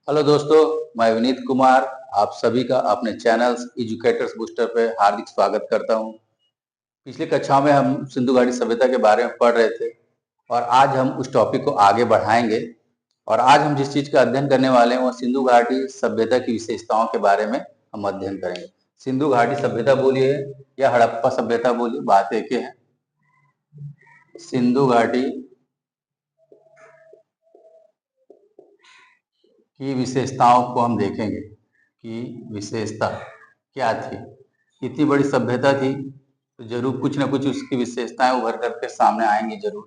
Hello दोस्तों, मैं विनीत कुमार आप सभी का अपने चैनल एजुकेटर्स बूस्टर पे हार्दिक स्वागत करता हूं। पिछली कक्षा में हम सिंधु घाटी सभ्यता के बारे में पढ़ रहे थे और आज हम उस टॉपिक को आगे बढ़ाएंगे। और आज हम जिस चीज का अध्ययन करने वाले हैं वो सिंधु घाटी सभ्यता की विशेषताओं के बारे में हम अध्ययन करेंगे। सिंधु घाटी सभ्यता बोलिए या हड़प्पा सभ्यता बोलिए, बात एक ही है। सिंधु घाटी की विशेषताओं को हम देखेंगे कि विशेषता क्या थी। इतनी बड़ी सभ्यता थी तो जरूर कुछ ना कुछ उसकी विशेषताएं उभर करके सामने आएंगी, जरूर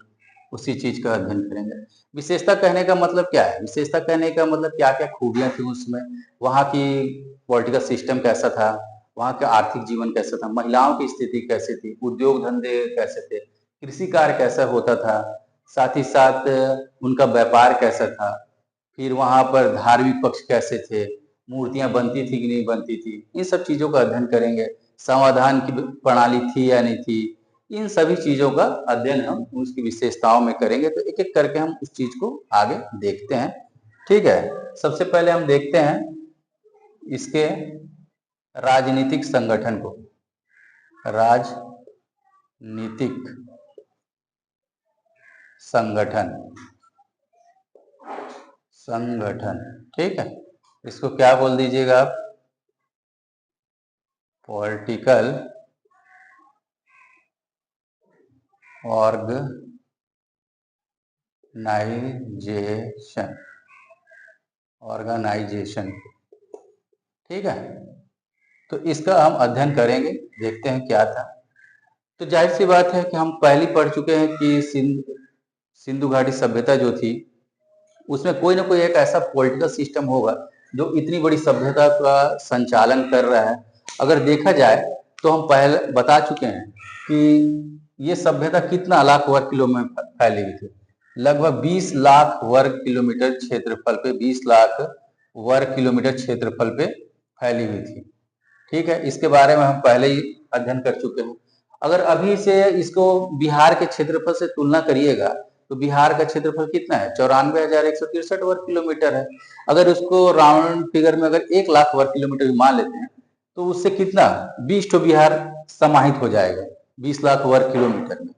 उसी चीज का अध्ययन करेंगे। विशेषता कहने का मतलब क्या है? विशेषता कहने का मतलब क्या क्या खूबियां थी उसमें, वहाँ की पॉलिटिकल सिस्टम कैसा था, वहाँ का आर्थिक जीवन कैसा था, महिलाओं की स्थिति कैसी थी, उद्योग धंधे कैसे थे, कृषि कार्य कैसा होता था, साथ ही साथ उनका व्यापार कैसा था, फिर वहां पर धार्मिक पक्ष कैसे थे, मूर्तियां बनती थी कि नहीं बनती थी, इन सब चीजों का अध्ययन करेंगे। समाधान की प्रणाली थी या नहीं थी, इन सभी चीजों का अध्ययन हम उसकी विशेषताओं में करेंगे। तो एक एक करके हम उस चीज को आगे देखते हैं। ठीक है, सबसे पहले हम देखते हैं इसके राजनीतिक संगठन को। राजनीतिक संगठन संगठन ठीक है, इसको क्या बोल दीजिएगा आप? पॉलिटिकल ऑर्गेनाइजेशन ऑर्गेनाइजेशन ठीक है, तो इसका हम अध्ययन करेंगे, देखते हैं क्या था। तो जाहिर सी बात है कि हम पहले पढ़ चुके हैं कि सिंधु घाटी सभ्यता जो थी उसमें कोई ना कोई एक ऐसा पॉलिटिकल सिस्टम होगा जो इतनी बड़ी सभ्यता का संचालन कर रहा है। अगर देखा जाए तो हम पहले बता चुके हैं कि ये सभ्यता कितना लाख वर्ग किलोमीटर फैली हुई थी। लगभग 20 लाख वर्ग किलोमीटर क्षेत्रफल पे, 20 लाख वर्ग किलोमीटर क्षेत्रफल पे फैली हुई थी। ठीक है, इसके बारे में हम पहले ही अध्ययन कर चुके हैं। अगर अभी से इसको बिहार के क्षेत्रफल से तुलना करिएगा तो बिहार का क्षेत्रफल कितना है? 94,163 वर्ग किलोमीटर है। अगर उसको राउंड फिगर में अगर 1 लाख वर्ग किलोमीटर मान लेते हैं तो उससे कितना 20 तो बिहार समाहित हो जाएगा 20 लाख वर्ग किलोमीटर में।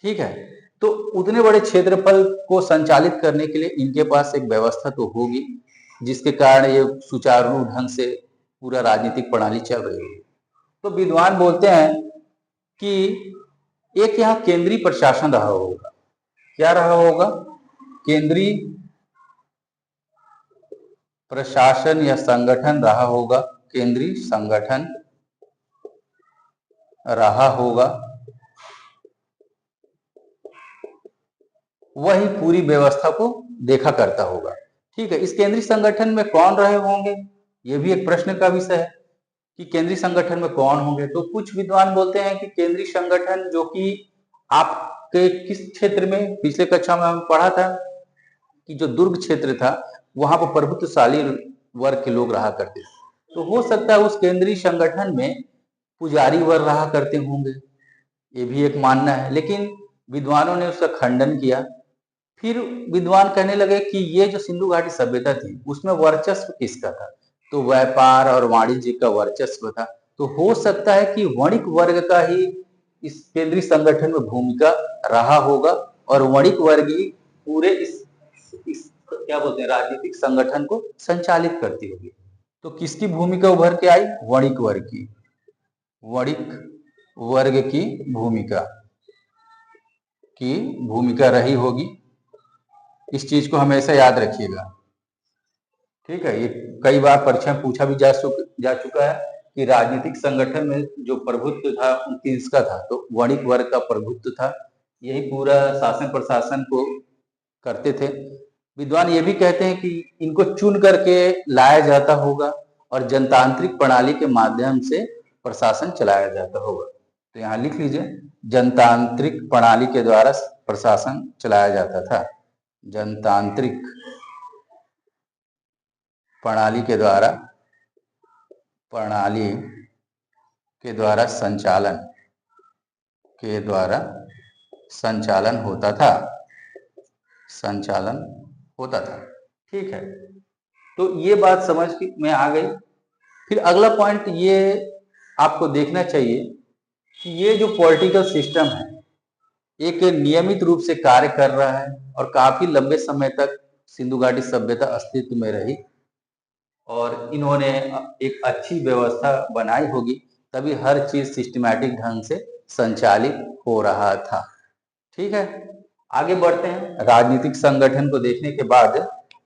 ठीक है, तो उतने बड़े क्षेत्रफल को संचालित करने के लिए इनके पास एक व्यवस्था तो होगी जिसके कारण ये सुचारू ढंग से पूरा राजनीतिक प्रणाली चल रही है। तो विद्वान बोलते हैं कि एक यहाँ केंद्रीय प्रशासन रहा होगा। क्या रहा होगा? केंद्रीय प्रशासन या संगठन रहा होगा। केंद्रीय संगठन रहा होगा, वही पूरी व्यवस्था को देखा करता होगा। ठीक है, इस केंद्रीय संगठन में कौन रहे होंगे, ये भी एक प्रश्न का विषय है कि केंद्रीय संगठन में कौन होंगे। तो कुछ विद्वान बोलते हैं कि केंद्रीय संगठन जो कि आपके किस क्षेत्र में पिछले कक्षा में हम पढ़ा था कि जो दुर्ग क्षेत्र था वहां पर प्रभुत्वशाली वर्ग के लोग रहा करते थे। तो हो सकता है उस केंद्रीय संगठन में पुजारी वर्ग रहा करते होंगे, ये भी एक मानना है। लेकिन विद्वानों ने उसका खंडन किया। फिर विद्वान कहने लगे कि ये जो सिंधु घाटी सभ्यता थी उसमें वर्चस्व किसका था? तो व्यापार और वाणिज्य का वर्चस्व था। तो हो सकता है कि वणिक वर्ग का ही इस केंद्रीय संगठन में भूमिका रहा होगा और वणिक वर्ग ही पूरे इस क्या बोलते हैं राजनीतिक संगठन को संचालित करती होगी। तो किसकी भूमिका उभर के आई? वणिक वर्ग की। वणिक वर्ग की भूमिका रही होगी। इस चीज को हमेशा याद रखिएगा। ठीक है, ये कई बार परीक्षा में पूछा भी जा चुका है कि राजनीतिक संगठन में जो प्रभुत्व था किसका था? तो वणिक वर्ग का प्रभुत्व था। यही पूरा शासन प्रशासन को करते थे। विद्वान ये भी कहते हैं कि इनको चुन करके लाया जाता होगा और जनतांत्रिक प्रणाली के माध्यम से प्रशासन चलाया जाता होगा। तो यहाँ लिख लीजिए, जनतांत्रिक प्रणाली के द्वारा प्रशासन चलाया जाता था। जनतांत्रिक प्रणाली के द्वारा संचालन होता था। ठीक है, तो ये बात समझ में आ गई। फिर अगला पॉइंट ये आपको देखना चाहिए कि ये जो पॉलिटिकल सिस्टम है एक नियमित रूप से कार्य कर रहा है और काफी लंबे समय तक सिंधु घाटी सभ्यता अस्तित्व में रही और इन्होंने एक अच्छी व्यवस्था बनाई होगी, तभी हर चीज सिस्टमैटिक ढंग से संचालित हो रहा था। ठीक है, आगे बढ़ते हैं। राजनीतिक संगठन को देखने के बाद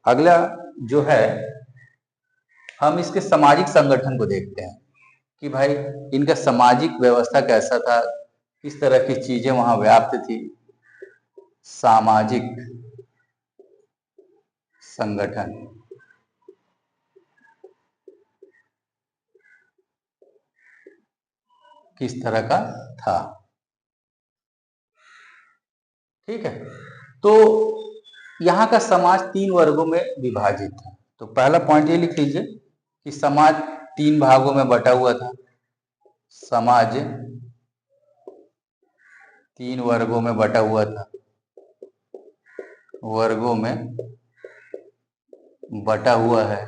अगला जो है हम इसके सामाजिक संगठन को देखते हैं कि भाई इनका सामाजिक व्यवस्था कैसा था, किस तरह की चीजें वहां व्याप्त थी। सामाजिक संगठन किस तरह का था। ठीक है, तो यहाँ का समाज 3 वर्गों में विभाजित था। तो पहला पॉइंट ये लिख लीजिए कि समाज 3 भागों में बटा हुआ था। समाज 3 वर्गों में बटा हुआ था, वर्गों में बटा हुआ है।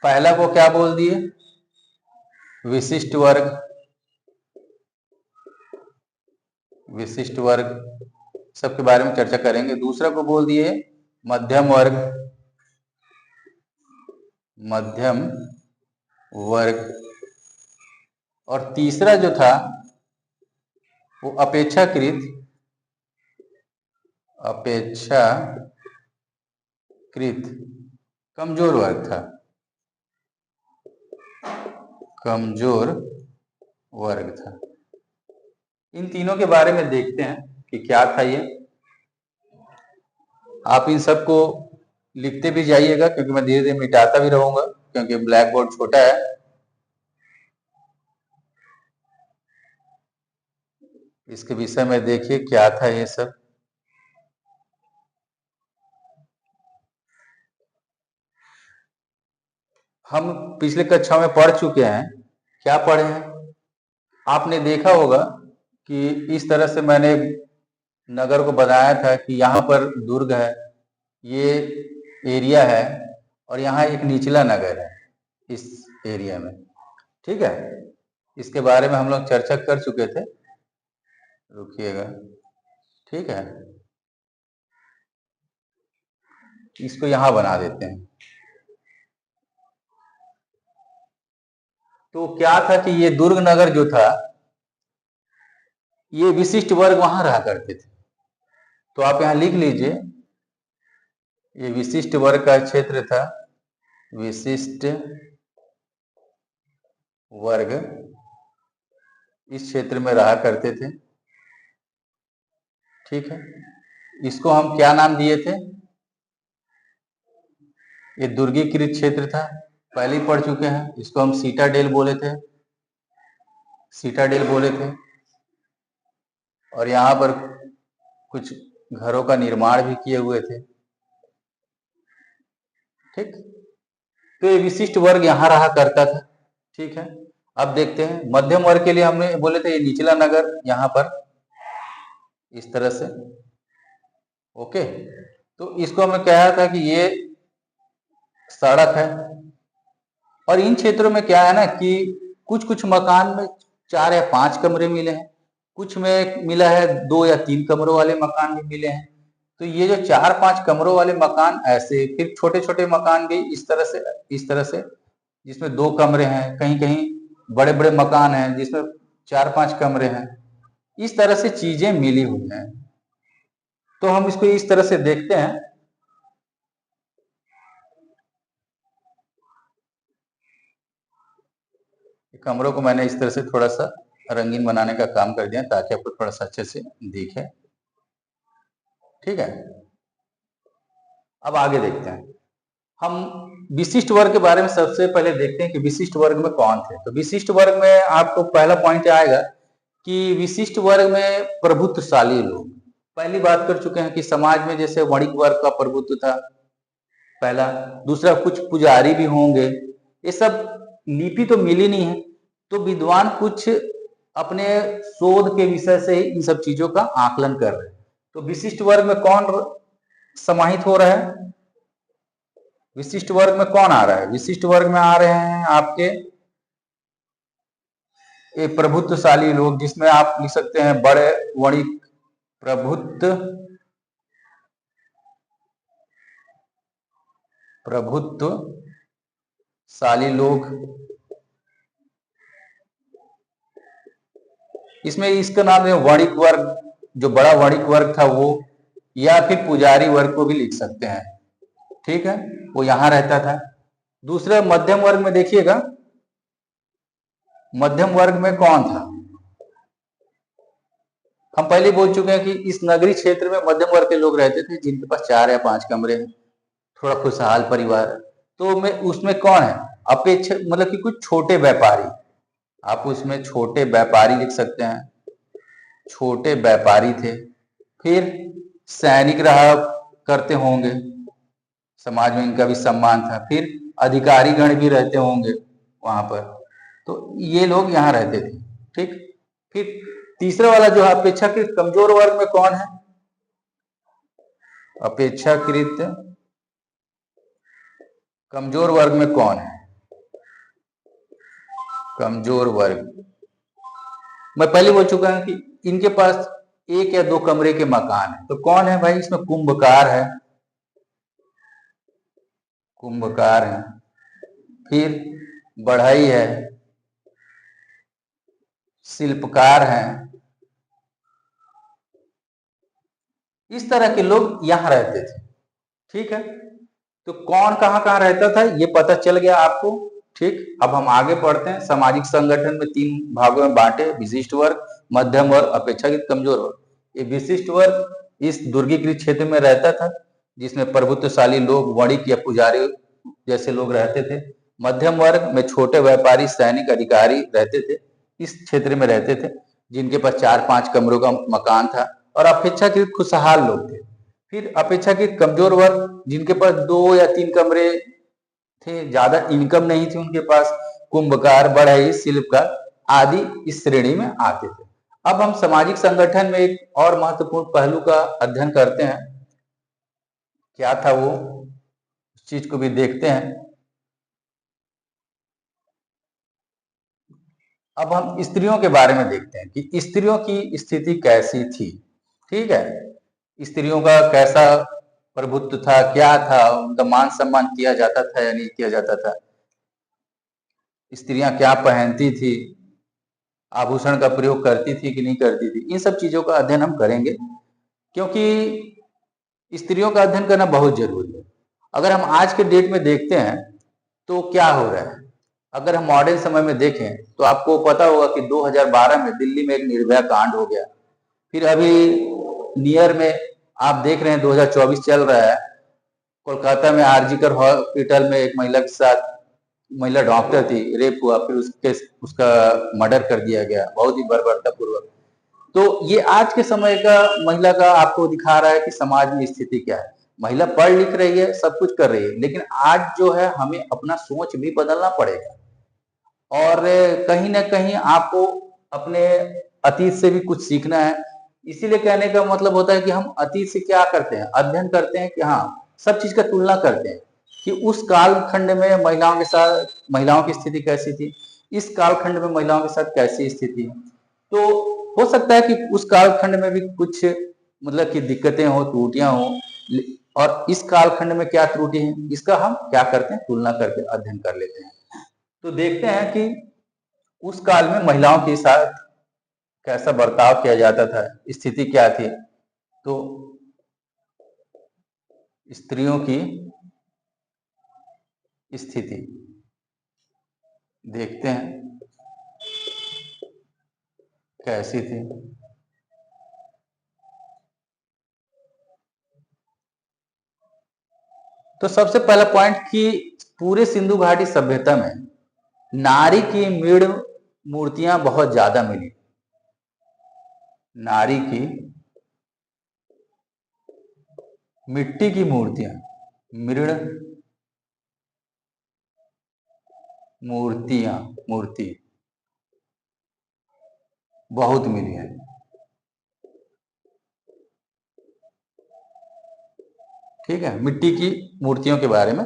पहला को क्या बोल दिए? विशिष्ट वर्ग। विशिष्ट वर्ग सबके बारे में चर्चा करेंगे। दूसरा को बोल दिए मध्यम वर्ग। मध्यम वर्ग। और तीसरा जो था वो अपेक्षाकृत कमजोर वर्ग था। कमजोर वर्ग था। इन तीनों के बारे में देखते हैं कि क्या था ये। आप इन सबको लिखते भी जाइएगा क्योंकि मैं धीरे धीरे मिटाता भी रहूंगा क्योंकि ब्लैक बोर्ड छोटा है। इसके विषय में देखिए क्या था ये सब। हम पिछले कक्षा में पढ़ चुके हैं। क्या पढ़े हैं? आपने देखा होगा कि इस तरह से मैंने नगर को बनाया था कि यहाँ पर दुर्ग है, ये एरिया है और यहाँ एक निचला नगर है इस एरिया में। ठीक है, इसके बारे में हम लोग चर्चा कर चुके थे। रुकिएगा, ठीक है, इसको यहाँ बना देते हैं। तो क्या था कि ये दुर्ग नगर जो था ये विशिष्ट वर्ग वहां रहा करते थे। तो आप यहां लिख लीजिए ये विशिष्ट वर्ग का क्षेत्र था। विशिष्ट वर्ग इस क्षेत्र में रहा करते थे। ठीक है, इसको हम क्या नाम दिए थे? ये दुर्गीकृत क्षेत्र था, पहले ही पढ़ चुके हैं। इसको हम सीटाडेल बोले थे। सीटाडेल बोले थे। और यहाँ पर कुछ घरों का निर्माण भी किए हुए थे। ठीक, तो ये विशिष्ट वर्ग यहाँ रहा करता था। ठीक है, अब देखते हैं मध्यम वर्ग के लिए हमने बोले थे ये निचला नगर यहाँ पर इस तरह से। ओके, तो इसको हमने कहा था कि ये सड़क है। और इन क्षेत्रों में क्या है ना कि कुछ कुछ मकान में 4 या 5 कमरे मिले हैं, कुछ में मिला है 2 या 3 कमरों वाले मकान भी मिले हैं। तो ये जो 4-5 कमरों वाले मकान ऐसे, फिर छोटे छोटे मकान भी इस तरह से जिसमें 2 कमरे हैं, कहीं कहीं बड़े बड़े मकान हैं जिसमें 4-5 कमरे हैं। इस तरह से चीजें मिली हुई हैं। तो हम इसको इस तरह से देखते हैं। कमरों को मैंने इस तरह से थोड़ा सा रंगीन बनाने का काम कर दिया ताकि आपको थोड़ा सा अच्छे से दिखे। ठीक है, अब आगे देखते हैं। हम विशिष्ट वर्ग के बारे में सबसे पहले देखते हैं कि विशिष्ट वर्ग में कौन थे। तो विशिष्ट वर्ग में आपको पहला पॉइंट आएगा कि विशिष्ट वर्ग में प्रभुत्वशाली लोग। पहली बात कर चुके हैं कि समाज में जैसे वणिक वर्ग का प्रभुत्व था पहला। दूसरा, कुछ पुजारी भी होंगे। ये सब लिपि तो मिली नहीं है, तो विद्वान कुछ अपने शोध के विषय से ही इन सब चीजों का आकलन कर रहे हैं। तो विशिष्ट वर्ग में कौन समाहित हो रहा है? विशिष्ट वर्ग में कौन आ रहा है? विशिष्ट वर्ग में आ रहे हैं आपके ये प्रभुत्वशाली लोग, जिसमें आप लिख सकते हैं बड़े वणिक, प्रभुत्वशाली लोग। इसमें इसका नाम है वणिक वर्ग, जो बड़ा वणिक वर्ग था वो, या फिर पुजारी वर्ग को भी लिख सकते हैं। ठीक है, वो यहां रहता था। दूसरे मध्यम वर्ग में देखिएगा, मध्यम वर्ग में कौन था? हम पहले बोल चुके हैं कि इस नगरीय क्षेत्र में मध्यम वर्ग के लोग रहते थे, जिनके पास 4 या 5 कमरे हैं, थोड़ा खुशहाल परिवार है। तो मैं उसमें कौन है? अपेक्षा मतलब कि कुछ छोटे व्यापारी, आप उसमें छोटे व्यापारी लिख सकते हैं, छोटे व्यापारी थे। फिर सैनिक रहा करते होंगे, समाज में इनका भी सम्मान था। फिर अधिकारी गण भी रहते होंगे वहां पर, तो ये लोग यहाँ रहते थे। ठीक, फिर तीसरा वाला जो है अपेक्षाकृत कमजोर वर्ग में कौन है? अपेक्षाकृत कमजोर वर्ग में कौन है? कमजोर वर्ग, मैं पहले बोल चुका हूं कि इनके पास 1 या 2 कमरे के मकान है। तो कौन है भाई? इसमें कुंभकार है, कुंभकार है, फिर बढ़ई है, शिल्पकार हैं। इस तरह के लोग यहां रहते थे। ठीक है, तो कौन कहां कहां रहता था ये पता चल गया आपको। ठीक, अब हम आगे पढ़ते हैं। सामाजिक संगठन में 3 भागों में बांटे, विशिष्ट वर्ग, मध्यम वर्ग, अपेक्षाकृत कमजोर वर्ग। ये विशिष्ट वर्ग इस दुर्गीकृत क्षेत्र में रहता था, जिसमें प्रभुत्वशाली लोग, वणिक या पुजारी जैसे लोग रहते थे। मध्यम वर्ग में छोटे व्यापारी, सैनिक, अधिकारी रहते थे, इस क्षेत्र में रहते थे, जिनके पास 4-5 कमरों का मकान था, और अपेक्षाकृत खुशहाल लोग थे। फिर अपेक्षाकृत कमजोर वर्ग, जिनके पास 2 या 3 कमरे थे, ज्यादा इनकम नहीं थी उनके पास, कुंभकार, बढ़ई, शिल्पकार आदि इस श्रेणी में आते थे। अब हम सामाजिक संगठन में एक और महत्वपूर्ण पहलू का अध्ययन करते हैं। क्या था वो, उस चीज को भी देखते हैं। अब हम स्त्रियों के बारे में देखते हैं कि स्त्रियों की स्थिति कैसी थी। ठीक है, स्त्रियों का कैसा प्रभुत्व था, क्या था, उनका मान सम्मान किया जाता था या नहीं किया जाता था, स्त्रियां क्या पहनती थी, आभूषण का प्रयोग करती थी कि नहीं करती थी, इन सब चीजों का अध्ययन हम करेंगे, क्योंकि स्त्रियों का अध्ययन करना बहुत जरूरी है। अगर हम आज के डेट में देखते हैं तो क्या हो रहा है, अगर हम मॉडर्न समय में देखें तो आपको पता होगा कि 2012 में दिल्ली में एक निर्भया कांड हो गया। फिर अभी नियर में आप देख रहे हैं 2024 चल रहा है, कोलकाता में आरजीकर हॉस्पिटल में एक महिला के साथ, महिला डॉक्टर थी, रेप हुआ, फिर उसका मर्डर कर दिया गया, बहुत ही बर्बरतापूर्वक। तो ये आज के समय का महिला का आपको दिखा रहा है कि समाज में स्थिति क्या है। महिला पढ़ लिख रही है, सब कुछ कर रही है, लेकिन आज जो है हमें अपना सोच भी बदलना पड़ेगा, और कहीं ना कहीं आपको अपने अतीत से भी कुछ सीखना है। इसीलिए कहने का मतलब होता है कि हम अतीत से क्या करते हैं, अध्ययन करते हैं, कि हाँ सब चीज का तुलना करते हैं कि उस कालखंड में महिलाओं के साथ, महिलाओं की स्थिति कैसी थी, इस कालखंड में महिलाओं के साथ कैसी स्थिति है। तो हो सकता है कि उस कालखंड में भी कुछ मतलब कि दिक्कतें हो, त्रुटियां हो, और इस कालखंड में क्या त्रुटि है, इसका हम क्या करते हैं, तुलना करके अध्ययन कर लेते हैं। तो देखते हैं कि उस काल में महिलाओं के साथ कैसा बर्ताव किया जाता था, स्थिति क्या थी। तो स्त्रियों की स्थिति देखते हैं कैसी थी। तो सबसे पहला पॉइंट कि पूरे सिंधु घाटी सभ्यता में नारी की मृण मूर्तियां बहुत ज्यादा मिली। नारी की मिट्टी की मूर्तियां, मृण मूर्तियां, मूर्ति बहुत मिली है। ठीक है, मिट्टी की मूर्तियों के बारे में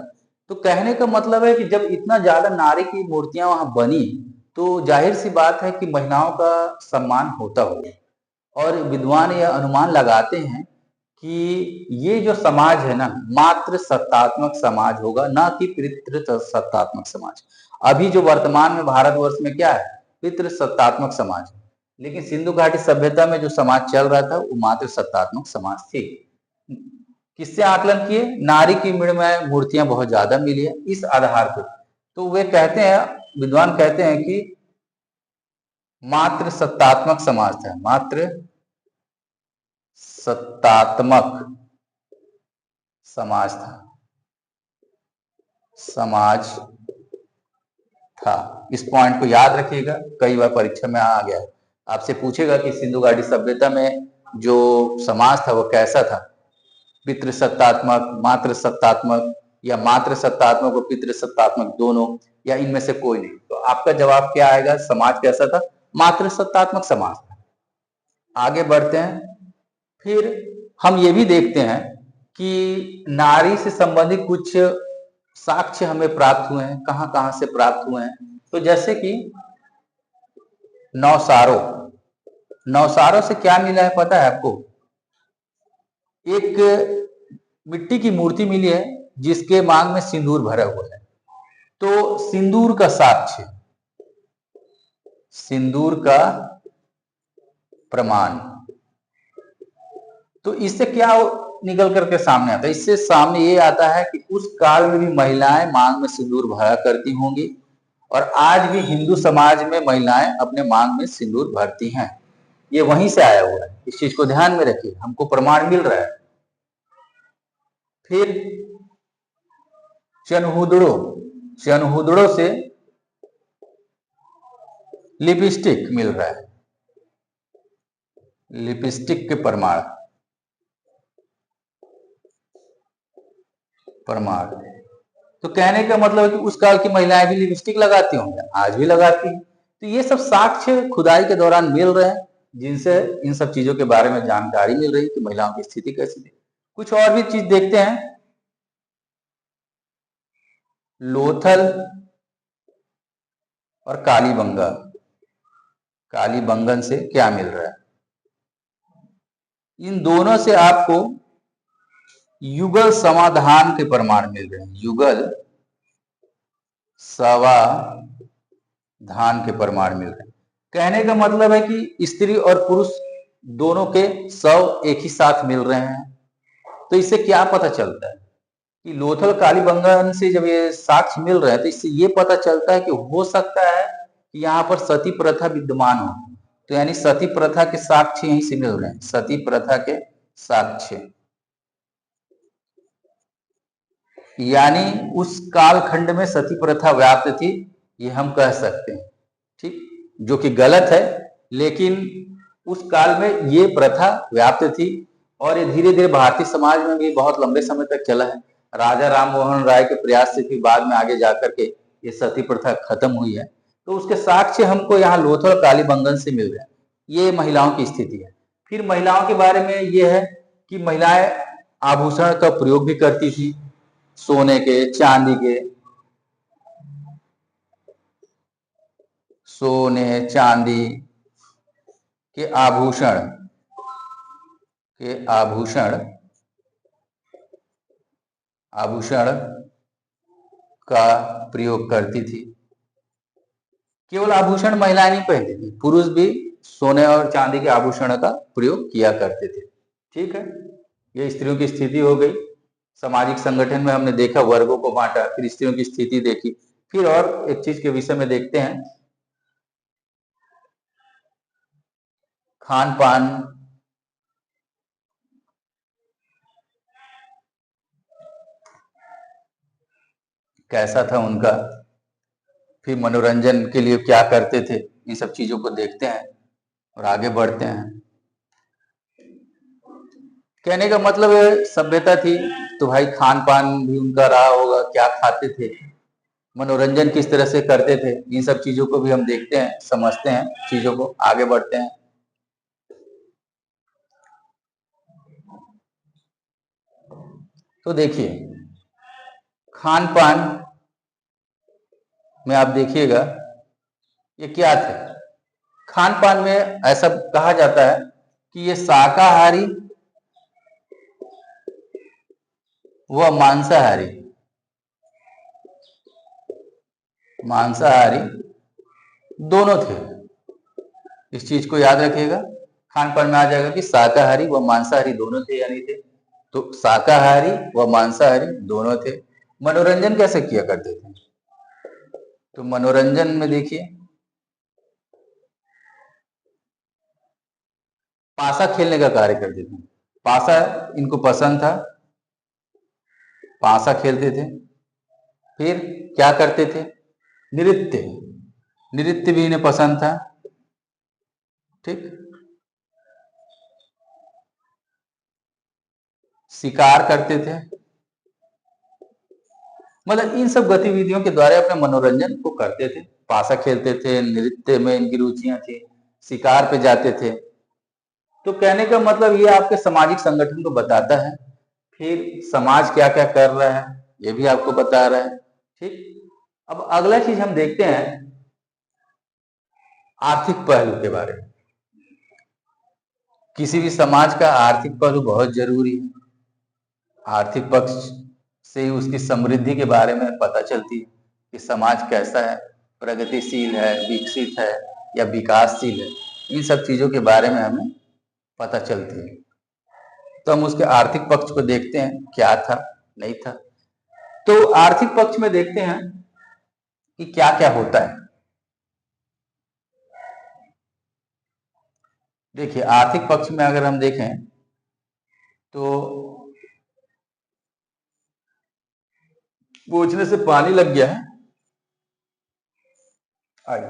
तो कहने का मतलब है कि जब इतना ज्यादा नारी की मूर्तियां वहां बनी, तो जाहिर सी बात है कि महिलाओं का सम्मान होता होगा। और विद्वान यह अनुमान लगाते हैं कि ये जो समाज है ना, मात्र सत्तात्मक समाज होगा, ना कि पितृ सत्तात्मक समाज। अभी जो वर्तमान में भारतवर्ष में क्या है, पितृ सत्तात्मक समाज। लेकिन सिंधु घाटी सभ्यता में जो समाज चल रहा था वो मात्र सत्तात्मक समाज थी। किससे आकलन किए? नारी की मृण्मय मूर्तियां बहुत ज्यादा मिली है, इस आधार पर तो वे कहते हैं, विद्वान कहते हैं कि मात्र सत्तात्मक समाज था, मात्र सत्तात्मक समाज था, समाज था। इस पॉइंट को याद रखिएगा, कई बार परीक्षा में आ गया, आपसे पूछेगा कि सिंधु घाटी सभ्यता में जो समाज था वो कैसा था, पितृ सत्तात्मक, मात्र सत्तात्मक, या मात्र सत्तात्मक और पितृ सत्तात्मक दोनों, या इनमें से कोई नहीं। तो आपका जवाब क्या आएगा? समाज कैसा था? मात्र सत्तात्मक समाज था। आगे बढ़ते हैं। फिर हम ये भी देखते हैं कि नारी से संबंधित कुछ साक्ष्य हमें प्राप्त हुए हैं। कहां कहां से प्राप्त हुए हैं? तो जैसे कि नौसारों, नौसारों से क्या मिला है पता है आपको? एक मिट्टी की मूर्ति मिली है जिसके मांग में सिंदूर भरा हुआ है। तो सिंदूर का साक्ष्य, सिंदूर का प्रमाण, तो इससे क्या निकल करके सामने आता है? इससे सामने ये आता है कि उस काल में भी महिलाएं मांग में सिंदूर भरा करती होंगी, और आज भी हिंदू समाज में महिलाएं अपने मांग में सिंदूर भरती हैं। ये वहीं से आया हुआ है, इस चीज को ध्यान में रखिए, हमको प्रमाण मिल रहा है। फिर चनहुदड़ों, चनहुदड़ों से लिपस्टिक मिल रहा है, लिपस्टिक के प्रमाण, प्रमाण। तो कहने का मतलब है कि उस काल की महिलाएं भी लिपस्टिक लगाती होंगी, आज भी लगाती हैं। तो ये सब साक्ष्य खुदाई के दौरान मिल रहे हैं, जिनसे इन सब चीजों के बारे में जानकारी मिल रही है कि महिलाओं की स्थिति कैसी थी। कुछ और भी चीज देखते हैं। लोथल और कालीबंगा, कालीबंगन से क्या मिल रहा है? इन दोनों से आपको युगल समाधान के प्रमाण मिल रहे हैं, युगल समाधान के प्रमाण मिल रहे हैं। कहने का मतलब है कि स्त्री और पुरुष दोनों के शव एक ही साथ मिल रहे हैं। तो इससे क्या पता चलता है कि लोथल कालीबंगन से जब ये साक्ष्य मिल रहे हैं, तो इससे ये पता चलता है कि हो सकता है कि यहाँ पर सती प्रथा विद्यमान हो। तो यानी सती प्रथा के साक्ष्य यहीं से मिल रहे हैं, सती प्रथा के साक्ष्य, यानी उस कालखंड में सती प्रथा व्याप्त थी, ये हम कह सकते हैं। ठीक, जो कि गलत है, लेकिन उस काल में ये प्रथा व्याप्त थी, और ये धीरे धीरे भारतीय समाज में भी बहुत लंबे समय तक चला है। राजा राम मोहन राय के प्रयास से फिर बाद में आगे जाकर के ये सती प्रथा खत्म हुई है। तो उसके साक्ष्य हमको यहाँ लोथल कालीबंगन से मिल रहे हैं। ये महिलाओं की स्थिति है। फिर महिलाओं के बारे में ये है कि महिलाएं आभूषण का प्रयोग भी करती थी, सोने के, चांदी के, सोने चांदी के आभूषण, के आभूषण, आभूषण का प्रयोग करती थी। केवल आभूषण महिलाएं नहीं पहनती थी, पुरुष भी सोने और चांदी के आभूषण का प्रयोग किया करते थे। ठीक है, ये स्त्रियों की स्थिति हो गई। सामाजिक संगठन में हमने देखा, वर्गों को बांटा, फिर स्त्रियों की स्थिति देखी। फिर और एक चीज के विषय में देखते हैं, खान पान, कैसा था उनका, फिर मनोरंजन के लिए क्या करते थे, इन सब चीजों को देखते हैं और आगे बढ़ते हैं। कहने का मतलब है सभ्यता थी तो भाई खान पान भी उनका रहा होगा, क्या खाते थे, मनोरंजन किस तरह से करते थे, इन सब चीजों को भी हम देखते हैं, समझते हैं चीजों को, आगे बढ़ते हैं। तो देखिए, खान पान में आप देखिएगा ये क्या थे। खान पान में ऐसा कहा जाता है कि ये शाकाहारी व मांसाहारी दोनों थे। इस चीज को याद रखिएगा। खान पान में आ जाएगा कि शाकाहारी व मांसाहारी दोनों थे या नहीं थे। तो शाकाहारी व मांसाहारी दोनों थे। मनोरंजन कैसे किया करते थे? तो मनोरंजन में देखिए पासा खेलने का कार्य करते थे। पासा इनको पसंद था, पासा खेलते थे। फिर क्या करते थे? नृत्य, नृत्य भी इन्हें पसंद था। ठीक, शिकार करते थे। मतलब इन सब गतिविधियों के द्वारा अपने मनोरंजन को करते थे। पासा खेलते थे, नृत्य में इनकी रुचियां थी, शिकार पे जाते थे। तो कहने का मतलब ये आपके सामाजिक संगठन को बताता है। फिर समाज क्या क्या कर रहा है ये भी आपको बता रहा है। ठीक, अब अगला चीज हम देखते हैं आर्थिक पहलू के बारे में। किसी भी समाज का आर्थिक पहलू बहुत जरूरी है। आर्थिक पक्ष से ही उसकी समृद्धि के बारे में पता चलती है कि समाज कैसा है, प्रगतिशील है, विकसित है या विकासशील है। इन सब चीजों के बारे में हमें पता चलती है। तो हम उसके आर्थिक पक्ष को देखते हैं क्या था, नहीं था। तो आर्थिक पक्ष में देखते हैं कि क्या क्या होता है। देखिए आर्थिक पक्ष में अगर हम देखें तो पूछने से पानी लग गया है। आइए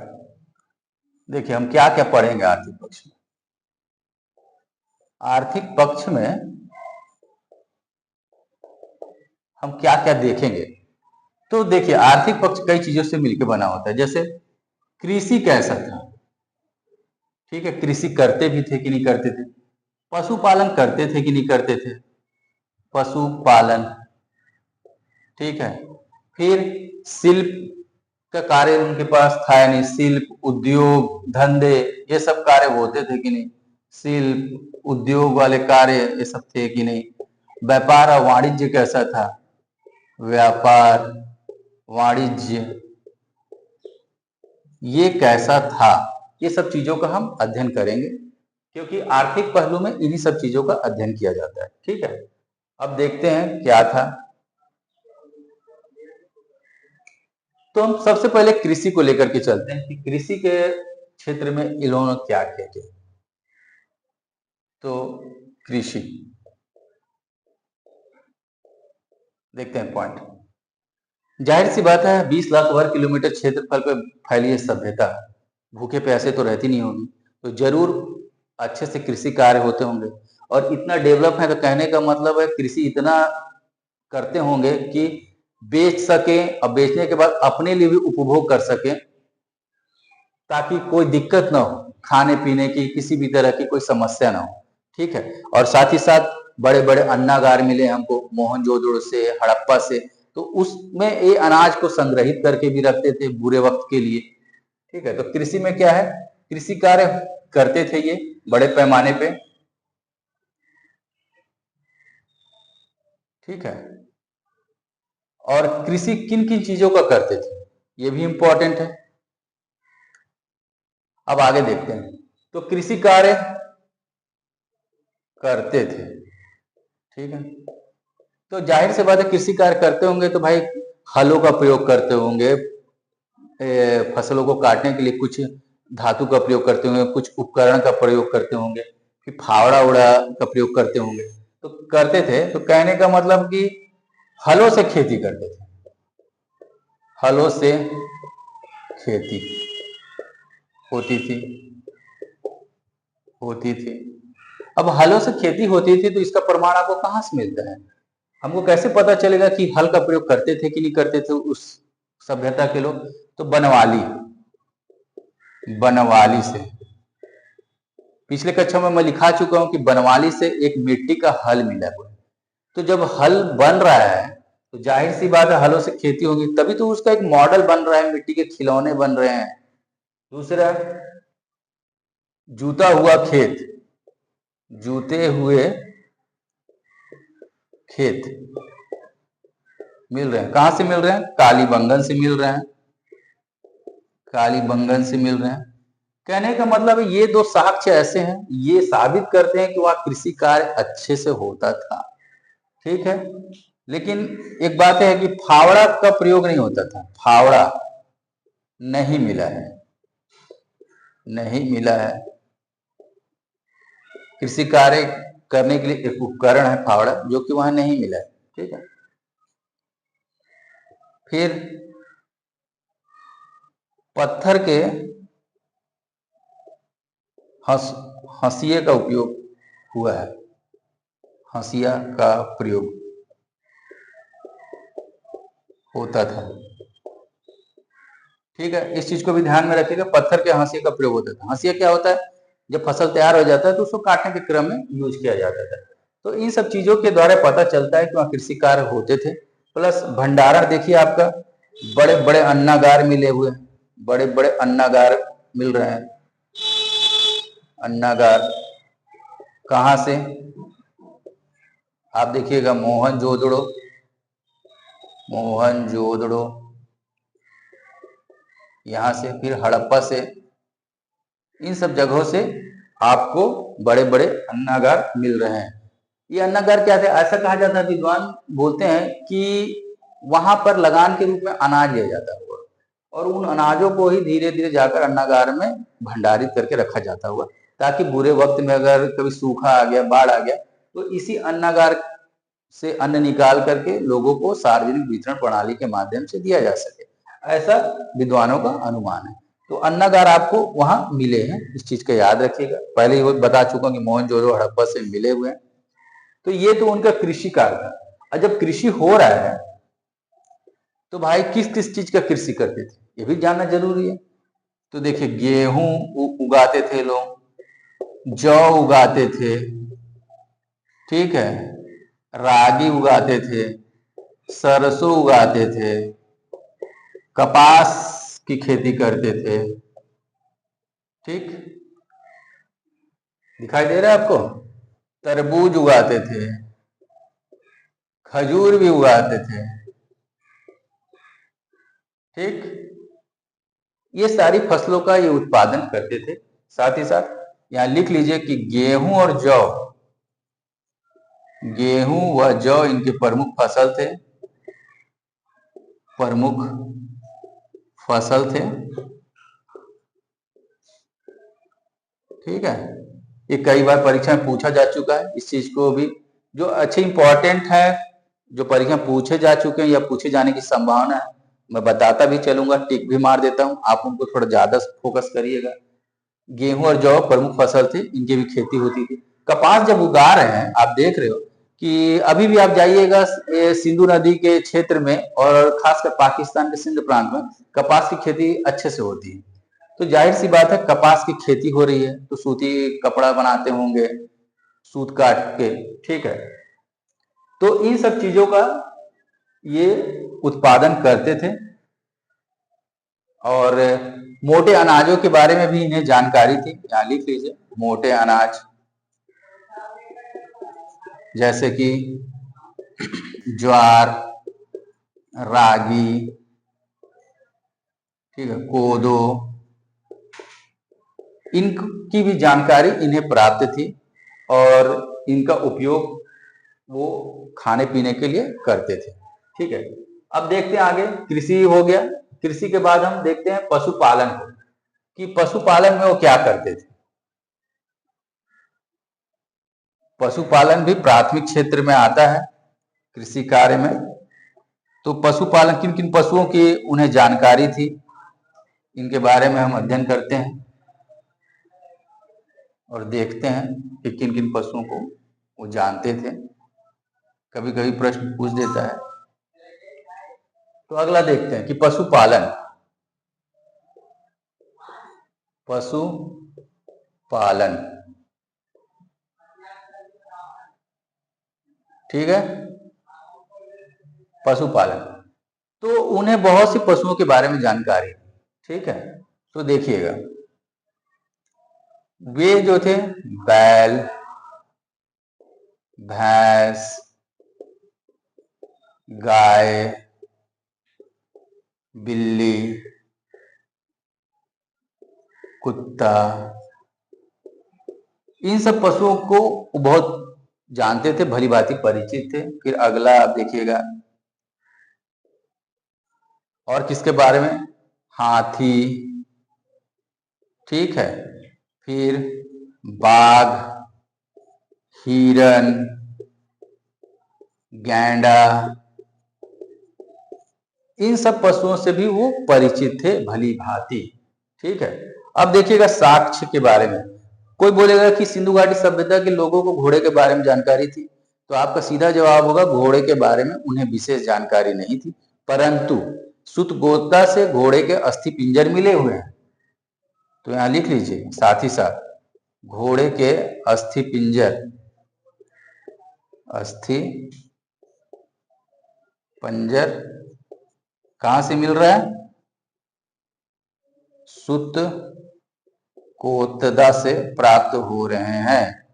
देखिए हम क्या क्या पढ़ेंगे आर्थिक पक्ष में। आर्थिक पक्ष में हम क्या क्या देखेंगे। तो देखिए आर्थिक पक्ष कई चीजों से मिलकर बना होता है। जैसे कृषि कैसा था, ठीक है, कृषि करते भी थे कि नहीं करते थे। पशुपालन करते थे कि नहीं करते थे, पशुपालन, ठीक है। फिर शिल्प का कार्य उनके पास था या नहीं, शिल्प, उद्योग, धंधे, ये सब कार्य होते थे कि नहीं, शिल्प उद्योग वाले कार्य ये सब थे कि नहीं। व्यापार और वाणिज्य कैसा था, व्यापार वाणिज्य ये कैसा था, ये सब चीजों का हम अध्ययन करेंगे क्योंकि आर्थिक पहलू में इन्हीं सब चीजों का अध्ययन किया जाता है। ठीक है, अब देखते हैं क्या था। तो हम सबसे पहले कृषि को लेकर के चलते हैं कि कृषि के क्षेत्र में इन्होंने क्या किया किया। तो कृषि देखते हैं पॉइंट। जाहिर सी बात है 20 लाख वर्ग किलोमीटर क्षेत्रफल पर फैली है सभ्यता, भूखे प्यासे तो रहती नहीं होगी, तो जरूर अच्छे से कृषि कार्य होते होंगे। और इतना डेवलप है तो कहने का मतलब है कृषि इतना करते होंगे कि बेच सके और बेचने के बाद अपने लिए भी उपभोग कर सके ताकि कोई दिक्कत ना हो, खाने पीने की किसी भी तरह की कोई समस्या ना हो। ठीक है, और साथ ही साथ बड़े बड़े अन्नागार मिले हमको मोहनजोदड़ो से, हड़प्पा से, तो उसमें ये अनाज को संग्रहित करके भी रखते थे बुरे वक्त के लिए। ठीक है, तो कृषि में क्या है, कृषि कार्य करते थे ये बड़े पैमाने पे। ठीक है, और कृषि किन किन चीजों का करते थे ये भी इंपॉर्टेंट है। अब आगे देखते हैं। तो कृषि कार्य करते थे, ठीक है, तो जाहिर सी बात है कृषि कार्य करते होंगे तो भाई हलों का प्रयोग करते होंगे, फसलों को काटने के लिए कुछ धातु का प्रयोग करते होंगे, कुछ उपकरण का प्रयोग करते होंगे, फिर फावड़ा उड़ा का प्रयोग करते होंगे। तो करते थे तो कहने का मतलब कि हलों से खेती करते थे, हलों से खेती होती थी। अब हलों से खेती होती थी तो इसका प्रमाण आपको कहां से मिलता है, हमको कैसे पता चलेगा कि हल का प्रयोग करते थे कि नहीं करते थे उस सभ्यता के लोग। तो बनवाली से, पिछले कक्षा में मैं लिखा चुका हूं कि बनवाली से एक मिट्टी का हल मिला हुआ है। तो जब हल बन रहा है तो जाहिर सी बात है हलों से खेती होगी, तभी तो उसका एक मॉडल बन रहा है, मिट्टी के खिलौने बन रहे हैं। दूसरा, जूता हुआ खेत, जूते हुए खेत मिल रहे हैं। कहां से मिल रहे हैं? कालीबंगन से मिल रहे हैं, कालीबंगन से मिल रहे हैं। कहने का मतलब है ये दो साक्ष्य ऐसे हैं, ये साबित करते हैं कि वह कृषि कार्य अच्छे से होता था। ठीक है, लेकिन एक बात है कि फावड़ा का प्रयोग नहीं होता था, फावड़ा नहीं मिला है, नहीं मिला है। कृषि कार्य करने के लिए एक उपकरण है फावड़ा, जो कि वहां नहीं मिला है। ठीक है, फिर पत्थर के हंसिए का उपयोग हुआ है, हंसिया का प्रयोग होता था। ठीक है, इस चीज को भी ध्यान में रखिएगा, पत्थर के हंसिया का प्रयोग होता था। हंसिया क्या होता है? जब फसल तैयार हो जाता है तो उसको काटने के क्रम में यूज किया जाता था। तो इन सब चीजों के द्वारा पता चलता है कि वहाँ कृषि कार्य होते थे। प्लस भंडारण देखिए आपका, बड़े बड़े अन्नागार मिले हुए हैं, बड़े बड़े अन्नागार मिल रहे हैं। अन्नागार कहाँ से? आप देखिएगा मोहनजोदड़ो, मोहनजोदड़ो यहाँ से, फिर हड़प्पा से, इन सब जगहों से आपको बड़े बड़े अन्नागार मिल रहे हैं। ये अन्नागार क्या थे? ऐसा कहा जाता है, विद्वान बोलते हैं कि वहां पर लगान के रूप में अनाज लिया जाता हुआ और उन अनाजों को ही धीरे धीरे जाकर अन्नागार में भंडारित करके रखा जाता हुआ, ताकि बुरे वक्त में अगर कभी सूखा आ गया, बाढ़ आ गया, तो इसी अन्नागार से अन्न निकाल करके लोगों को सार्वजनिक वितरण प्रणाली के माध्यम से दिया जा सके, ऐसा विद्वानों का अनुमान है। तो अन्नागार आपको वहां मिले हैं, इस चीज का याद रखिएगा। पहले ही बता चुका कि मोहनजोदड़ो हड़प्पा से मिले हुए हैं। तो ये तो उनका कृषि कार्य था। और जब कृषि हो रहा है तो भाई किस किस चीज का कृषि करते थे, ये भी जानना जरूरी है। तो देखिए, गेहूं उगाते थे लोग, जौ उगाते थे, ठीक है, रागी उगाते थे, सरसों उगाते थे, कपास की खेती करते थे। ठीक, दिखाई दे रहा है आपको? तरबूज उगाते थे, खजूर भी उगाते थे। ठीक, ये सारी फसलों का ये उत्पादन करते थे। साथ ही साथ यहां लिख लीजिए कि गेहूं और जौ, गेहूं व जौ इनके प्रमुख फसल थे, प्रमुख फसल थे। ठीक है, ये कई बार परीक्षा में पूछा जा चुका है। इस चीज को भी, जो अच्छे इंपॉर्टेंट है, जो परीक्षा पूछे जा चुके हैं या पूछे जाने की संभावना है, मैं बताता भी चलूंगा, टिक भी मार देता हूं, आप उनको थोड़ा ज्यादा फोकस करिएगा। गेहूं और जौ प्रमुख फसल थे, इनकी भी खेती होती थी। कपास जब उगा रहे हैं, आप देख रहे हो कि अभी भी आप जाइएगा सिंधु नदी के क्षेत्र में और खासकर पाकिस्तान के सिंध प्रांत में कपास की खेती अच्छे से होती है। तो जाहिर सी बात है, कपास की खेती हो रही है तो सूती कपड़ा बनाते होंगे, सूत काट के। ठीक है, तो इन सब चीजों का ये उत्पादन करते थे। और मोटे अनाजों के बारे में भी इन्हें जानकारी थी, यहां लिख लीजिए, मोटे अनाज जैसे कि ज्वार, रागी, ठीक है, कोदो, इनकी भी जानकारी इन्हें प्राप्त थी और इनका उपयोग वो खाने पीने के लिए करते थे। ठीक है, अब देखते हैं आगे। कृषि हो गया, कृषि के बाद हम देखते हैं पशुपालन को, कि पशुपालन में वो क्या करते थे। पशुपालन भी प्राथमिक क्षेत्र में आता है कृषि कार्य में। तो पशुपालन, किन किन पशुओं की उन्हें जानकारी थी, इनके बारे में हम अध्ययन करते हैं और देखते हैं कि किन किन पशुओं को वो जानते थे। कभी कभी प्रश्न पूछ देता है। तो अगला देखते हैं कि पशुपालन, पशुपालन, ठीक है। पशुपालन। तो उन्हें बहुत सी पशुओं के बारे में जानकारी, ठीक है। तो देखिएगा, वे जो थे बैल, भैंस, गाय, बिल्ली, कुत्ता, इन सब पशुओं को बहुत जानते थे, भली भांति परिचित थे। फिर अगला आप देखिएगा, और किसके बारे में, हाथी, ठीक है, फिर बाघ, हिरन, गैंडा, इन सब पशुओं से भी वो परिचित थे भली भांति, ठीक है। अब देखिएगा साक्ष्य के बारे में। कोई बोलेगा कि सिंधु घाटी सभ्यता के लोगों को घोड़े के बारे में जानकारी थी, तो आपका सीधा जवाब होगा घोड़े के बारे में उन्हें विशेष जानकारी नहीं थी, परंतु सुतगोता से घोड़े के अस्थि पिंजर मिले हुए हैं। तो यहां लिख लीजिए साथ ही साथ, घोड़े के अस्थि पिंजर, अस्थि पंजर कहां से मिल रहा है, सुत कोतदा से प्राप्त हो रहे हैं।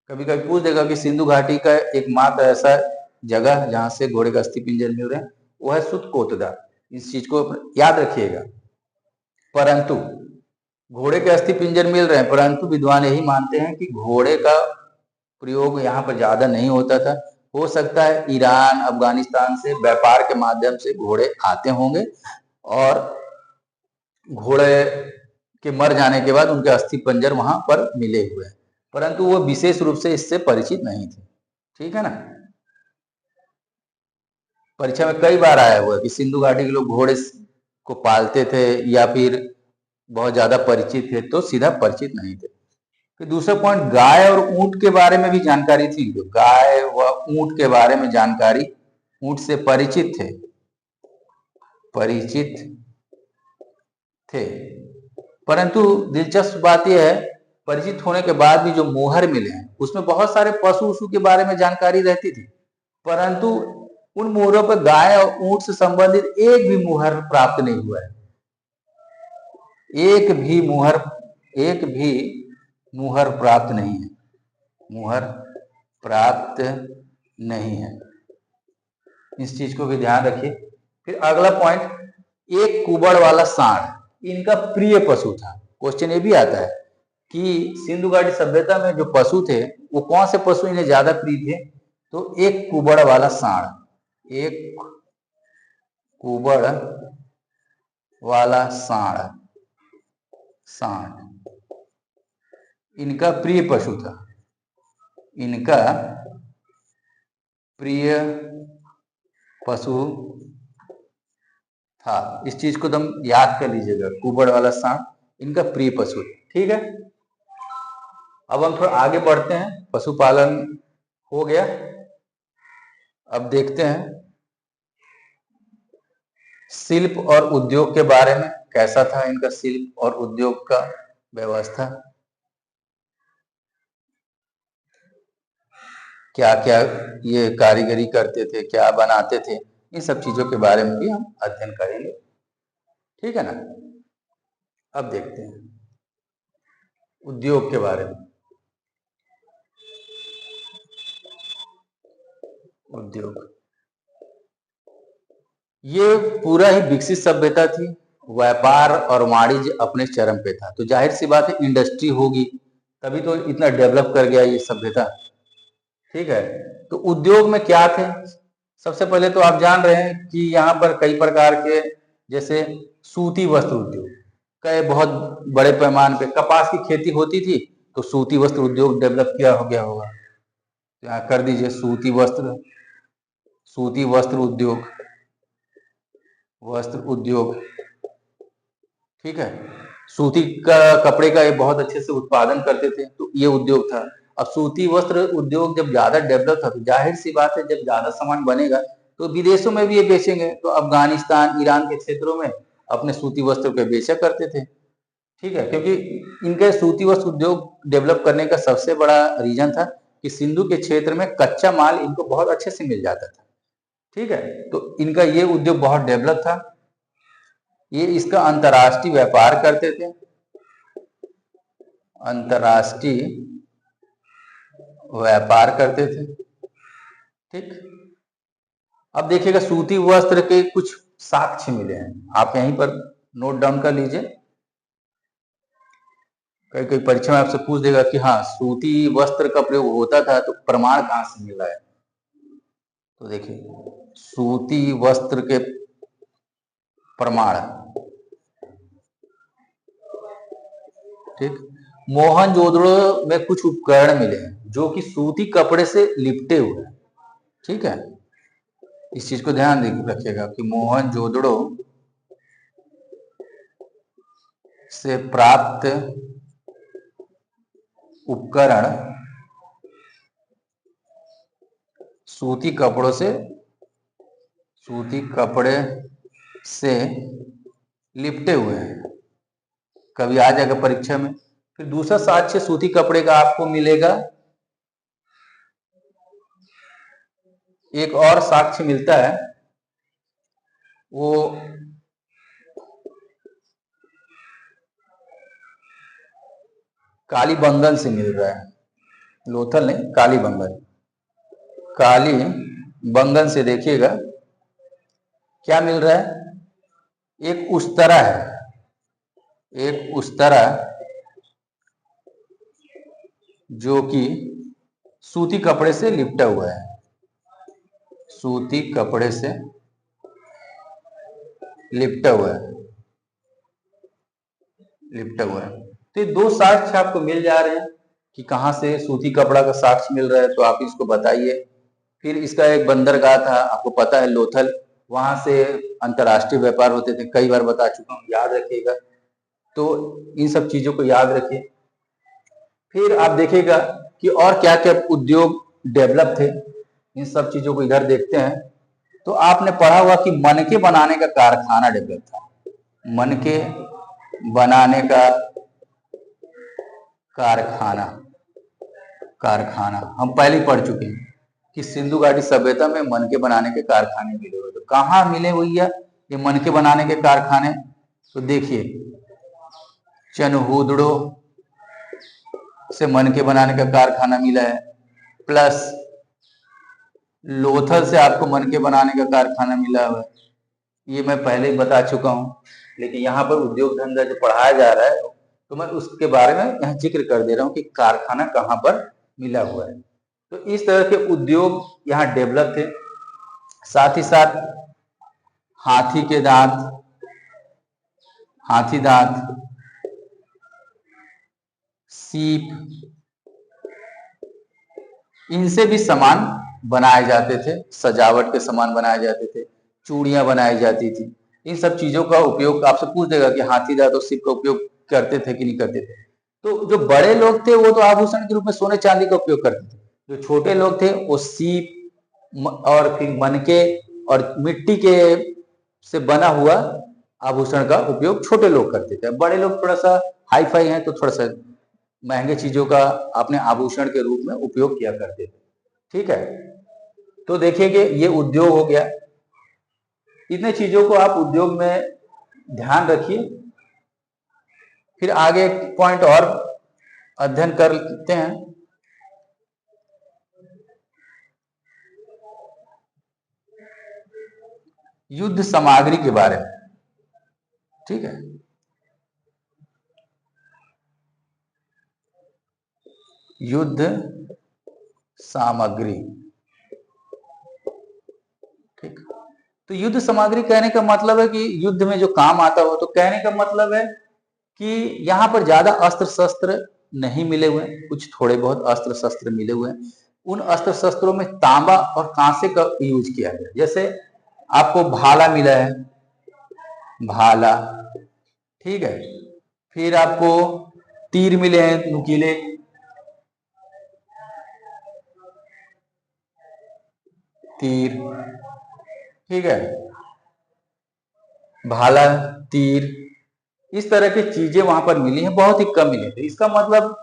कभी कभी पूछ देगा कि सिंधु घाटी का एकमात्र ऐसा जगह जहां से घोड़े का अस्थि पिंजर मिल रहे हैं, वो है सुत कोतदा। इस चीज को याद रखिएगा। परंतु घोड़े के अस्थि पिंजर मिल रहे हैं, परंतु विद्वान यही मानते हैं कि घोड़े का प्रयोग यहाँ पर ज्यादा नहीं होता था। हो सकता है ईरान, अफगानिस्तान से व्यापार के माध्यम से घोड़े आते होंगे और घोड़े के मर जाने के बाद उनके अस्थि पंजर वहां पर मिले हुए हैं, परंतु वो विशेष रूप से इससे परिचित नहीं थे, ठीक है ना। परीक्षा में कई बार आया हुआ कि सिंधु घाटी के लोग घोड़े को पालते थे या फिर बहुत ज्यादा परिचित थे, तो सीधा परिचित नहीं थे। फिर दूसरा पॉइंट, गाय और ऊंट के बारे में भी जानकारी थी। जो गाय व ऊंट के बारे में जानकारी, ऊंट से परिचित थे, परंतु दिलचस्प बात यह है, परिचित होने के बाद भी जो मोहर मिले हैं उसमें बहुत सारे पशु उशु के बारे में जानकारी रहती थी, परंतु उन मोहरों पर गाय और ऊंट से संबंधित एक भी मोहर प्राप्त नहीं हुआ है। एक भी मुहर प्राप्त नहीं है, मुहर प्राप्त नहीं है। इस चीज को भी ध्यान रखिए। फिर अगला पॉइंट, एक कुबड़ वाला सांड इनका प्रिय पशु था। क्वेश्चन ये भी आता है कि सिंधु घाटी सभ्यता में जो पशु थे वो कौन से पशु इन्हें ज्यादा प्रिय थे, तो एक कुबड़ वाला सांड, एक कुबड़ वाला सांड इनका प्रिय पशु था, इनका प्रिय पशु था। इस चीज को तुम याद कर लीजिएगा, कुबड़ वाला सांड इनका प्रिय पशु, ठीक है। अब हम थोड़ा आगे बढ़ते हैं, पशुपालन हो गया। अब देखते हैं शिल्प और उद्योग के बारे में, कैसा था इनका शिल्प और उद्योग का व्यवस्था, क्या क्या ये कारीगरी करते थे, क्या बनाते थे, इन सब चीजों के बारे में भी हम अध्ययन करेंगे, ठीक है ना। अब देखते हैं उद्योग के बारे में। उद्योग, ये पूरा ही विकसित सभ्यता थी, व्यापार और वाणिज्य अपने चरम पे था। तो जाहिर सी बात है इंडस्ट्री होगी, तभी तो इतना डेवलप कर गया ये सभ्यता, ठीक है। तो उद्योग में क्या थे, सबसे पहले तो आप जान रहे हैं कि यहाँ पर कई प्रकार के, जैसे सूती वस्त्र उद्योग, कई बहुत बड़े पैमाने पे कपास की खेती होती थी, तो सूती वस्त्र उद्योग डेवलप किया हो गया होगा। तो यहाँ कर दीजिए सूती वस्त्र उद्योग, ठीक है। सूती का कपड़े का ये बहुत अच्छे से उत्पादन करते थे, तो ये उद्योग था। अब सूती वस्त्र उद्योग जब ज्यादा डेवलप था, तो जाहिर सी बात है जब ज्यादा सामान बनेगा तो विदेशों में भी ये बेचेंगे। तो अफगानिस्तान, ईरान के क्षेत्रों में अपने सूती वस्त्र को बेचा करते थे, ठीक है। क्योंकि इनके सूती वस्त्र उद्योग डेवलप करने का सबसे बड़ा रीजन था कि सिंधु के क्षेत्र में कच्चा माल इनको बहुत अच्छे से मिल जाता था। ठीक है। तो इनका ये उद्योग बहुत डेवलप था, ये इसका अंतर्राष्ट्रीय व्यापार करते थे, अंतर्राष्ट्रीय व्यापार करते थे। ठीक, अब देखिएगा सूती वस्त्र के कुछ साक्ष्य मिले हैं, आप यहीं पर नोट डाउन कर लीजिए। कई कई परीक्षा में आपसे पूछ देगा कि हाँ सूती वस्त्र का प्रयोग होता था, तो प्रमाण कहां से मिला है। तो देखिए सूती वस्त्र के प्रमाण, ठीक, मोहनजोदड़ो में कुछ उपकरण मिले हैं जो कि सूती कपड़े से लिपटे हुए हैं। ठीक है, इस चीज को ध्यान रखिएगा कि मोहनजोदड़ो से प्राप्त उपकरण सूती कपड़े से लिपटे हुए हैं। कभी आ जाएगा परीक्षा में। फिर दूसरा साक्ष्य सूती कपड़े का आपको मिलेगा, एक और साक्ष्य मिलता है, वो कालीबंगन से मिल रहा है, लोथल नहीं, कालीबंगन। कालीबंगन से देखिएगा क्या मिल रहा है, एक उस्तरा है, एक उस्तरा जो कि सूती कपड़े से लिपटा हुआ है, सूती कपड़े से लिपटा हुआ है, लिपटा हुआ है। तो ये दो साक्ष्य आपको मिल जा रहे हैं कि कहां से सूती कपड़ा का साक्ष्य मिल रहा है, तो आप इसको बताइए। फिर इसका एक बंदरगाह था, आपको पता है लोथल, वहां से अंतर्राष्ट्रीय व्यापार होते थे, कई बार बता चुका हूं, याद रखिएगा। तो इन सब चीजों को याद रखिए। फिर आप देखिएगा कि और क्या क्या उद्योग डेवलप थे, इन सब चीजों को इधर देखते हैं। तो आपने पढ़ा हुआ कि मनके बनाने का कारखाना डेवलप था, मनके बनाने का कारखाना हम पहले ही पढ़ चुके हैं कि सिंधु घाटी सभ्यता में मनके बनाने के कारखाने मिले हुए। तो कहाँ मिले भैया ये मनके बनाने के कारखाने, तो देखिए चनहूदड़ो से मनके बनाने का कारखाना मिला है, प्लस लोथल से आपको मनके बनाने का कारखाना मिला हुआ है, ये मैं पहले ही बता चुका हूं। लेकिन यहाँ पर उद्योग धंधा जो पढ़ाया जा रहा है तो मैं उसके बारे में यहाँ जिक्र कर दे रहा हूँ कि कारखाना कहाँ पर मिला हुआ है। तो इस तरह के उद्योग यहाँ डेवलप थे। साथ ही साथ हाथी के दांत, हाथी दांत, सीप, इनसे भी सामान बनाए जाते थे, सजावट के सामान बनाए जाते थे, चूड़ियां बनाई जाती थी। इन सब चीजों का उपयोग आपसे पूछ देगा कि हाथी दांत और सीप का उपयोग करते थे कि नहीं करते थे। तो जो बड़े लोग थे वो तो आभूषण के रूप में सोने चांदी का उपयोग करते थे, जो छोटे लोग थे वो सीप और फिर मनके और मिट्टी के से बना हुआ आभूषण का उपयोग छोटे लोग करते थे। बड़े लोग थोड़ा सा हाई फाई हैं तो थोड़ा सा महंगे चीजों का अपने आभूषण के रूप में उपयोग किया करते थे। ठीक है, तो देखिए कि ये उद्योग हो गया। इतने चीजों को आप उद्योग में ध्यान रखिए। फिर आगे एक पॉइंट और अध्ययन कर लेते हैं, युद्ध सामग्री के बारे में। ठीक है, युद्ध सामग्री। ठीक, तो युद्ध सामग्री कहने का मतलब है कि युद्ध में जो काम आता हो। तो कहने का मतलब है कि यहाँ पर ज्यादा अस्त्र शस्त्र नहीं मिले हुए, कुछ थोड़े बहुत अस्त्र शस्त्र मिले हुए हैं। उन अस्त्र शस्त्रों में तांबा और कांसे का यूज किया गया। जैसे आपको भाला मिला है, भाला, ठीक है, फिर आपको तीर मिले हैं नुकीले, तीर, ठीक है, भाला, तीर, इस तरह की चीजें वहां पर मिली हैं, बहुत ही कम मिले थे। इसका मतलब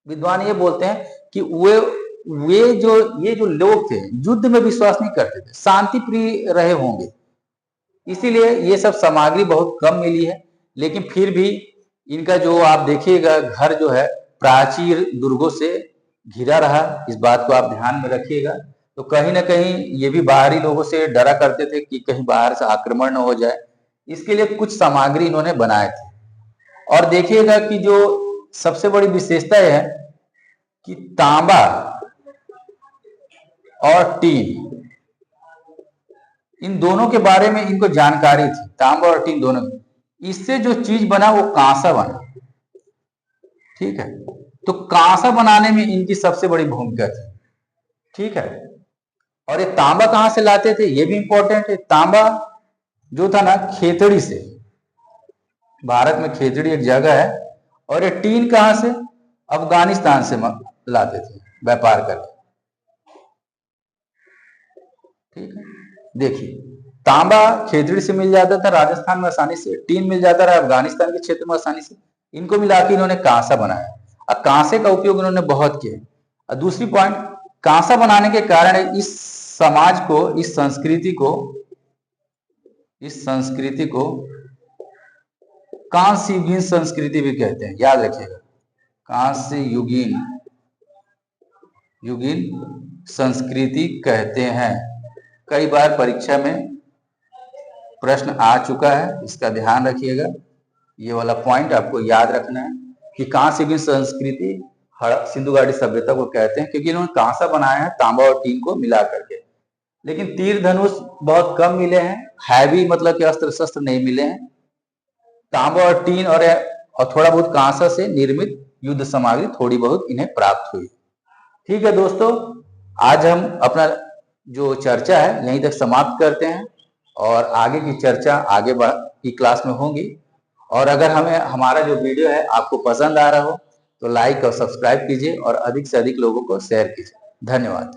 विद्वान ये बोलते हैं कि वे ये जो लोग थे युद्ध में विश्वास नहीं करते थे, शांति प्रिय रहे होंगे, इसीलिए ये सब सामग्री बहुत कम मिली है। लेकिन फिर भी इनका जो आप देखिएगा घर जो है प्राचीर दुर्गों से घिरा रहा, इस बात को आप ध्यान में रखिएगा। तो कहीं ना कहीं ये भी बाहरी लोगों से डरा करते थे कि कहीं बाहर से आक्रमण न हो जाए, इसके लिए कुछ सामग्री इन्होंने बनाए थे। और देखिएगा कि जो सबसे बड़ी विशेषता है कि तांबा और टीन, इन दोनों के बारे में इनको जानकारी थी, तांबा और टीन दोनों। इससे जो चीज बना वो कांसा बना, ठीक है। तो कांसा बनाने में इनकी सबसे बड़ी भूमिका थी, ठीक है। और ये तांबा कहां से लाते थे ये भी इंपॉर्टेंट है। तांबा जो था ना खेतड़ी से, भारत में खेतड़ी एक जगह है, और ये टीन कहां से, अफगानिस्तान से लाते थे व्यापार करके, ठीक है। देखिए तांबा खेतड़ी से मिल जाता था राजस्थान में आसानी से, टीन मिल जाता रहा अफगानिस्तान के क्षेत्र में आसानी से, इनको मिला के इन्होंने कांसा बनाया। और कांसे का उपयोग इन्होंने बहुत किया। और दूसरी पॉइंट, कांसा बनाने के कारण इस समाज को, इस संस्कृति को कांस्य युगीन संस्कृति भी कहते हैं, याद रखिएगा, कांस्य युगीन संस्कृति कहते हैं। कई बार परीक्षा में प्रश्न आ चुका है, इसका ध्यान रखिएगा। ये वाला पॉइंट आपको याद रखना है कि कांस्य युगीन संस्कृति सिंधु घाटी सभ्यता को कहते हैं, क्योंकि इन्होंने कांसा बनाया है तांबा और टीन को मिला करके। लेकिन तीर धनुष बहुत कम मिले हैं, हैवी मतलब कि अस्त्र शस्त्र नहीं मिले हैं। तांबा और टीन और थोड़ा बहुत कांसा से निर्मित युद्ध सामग्री थोड़ी बहुत इन्हें प्राप्त हुई। ठीक है दोस्तों, आज हम अपना जो चर्चा है यहीं तक समाप्त करते हैं, और आगे की चर्चा आगे की क्लास में होगी। और अगर हमें हमारा जो वीडियो है आपको पसंद आ रहा हो तो लाइक और सब्सक्राइब कीजिए, और अधिक से अधिक लोगों को शेयर कीजिए। धन्यवाद।